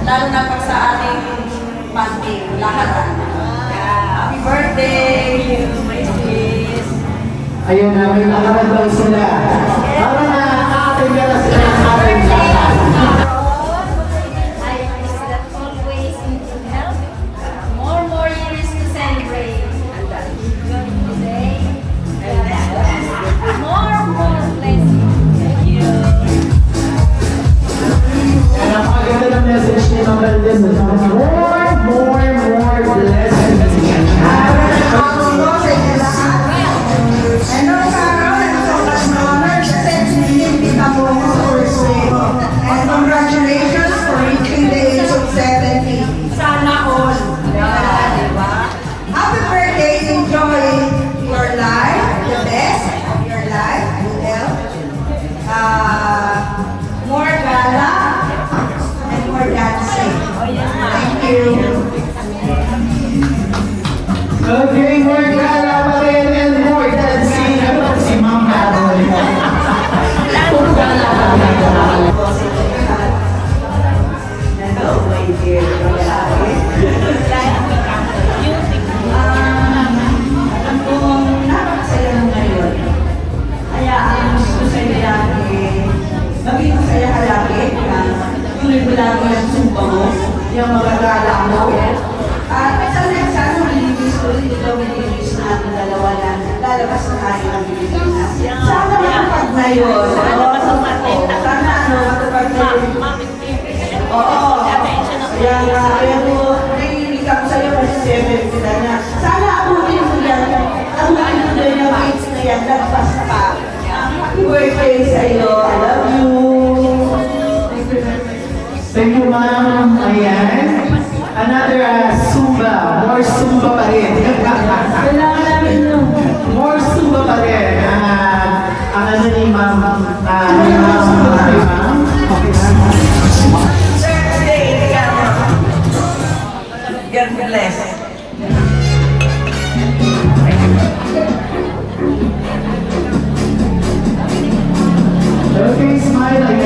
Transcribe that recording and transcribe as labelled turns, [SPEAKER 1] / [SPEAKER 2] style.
[SPEAKER 1] lalo na pag sa ating panting, lahat. Happy birthday!
[SPEAKER 2] Ayun na, may nakaran daw sila. Para na ating na sila ng ating lahat.
[SPEAKER 3] More years to celebrate. More blessings. Thank you.
[SPEAKER 2] Kaya napakaganda ng message ni Ma'am Valdez. More blessings.
[SPEAKER 4] And congratulations for reaching the age of 70.
[SPEAKER 1] Sana all.
[SPEAKER 4] Happy birthday, enjoy your life, the best of your life, Adele. More gala and more dancing. Thank you.
[SPEAKER 2] Okay, more gala pa rin and more dancing. Ano ba si Ma'am Carol? Puro gala pa rin.
[SPEAKER 4] Hello, my dear. Alam kong napakasaya mo ngayon. Kaya ang gusto sa'yo lagi, maging masaya ka lagi, tuloy mo lagi ang sumpa mo, yung mga gala mo. At sa next ano, malibis ko rin ito, malibis na ang dalawa na lalabas na tayo ng Pilipinas. Sana matupag na yun. Sana ano, matupag na yun. Oo. Kaya mo, naiinig ako sa'yo kasi 7 sila na. Sana abutin mo yan. Abutin mo doon yung kids na yan. Lagpas pa. Happy birthday sa'yo. I love you.
[SPEAKER 2] Thank you, Ma'am. Ayan. Another Zumba. More Zumba pa rin.
[SPEAKER 1] Kailangan namin yun.
[SPEAKER 2] More Zumba pa rin. Ang ano ni Ma'am. Okay, Ma'am. Okay, Ma'am.
[SPEAKER 4] Birthday, God bless.
[SPEAKER 2] Okay, smile.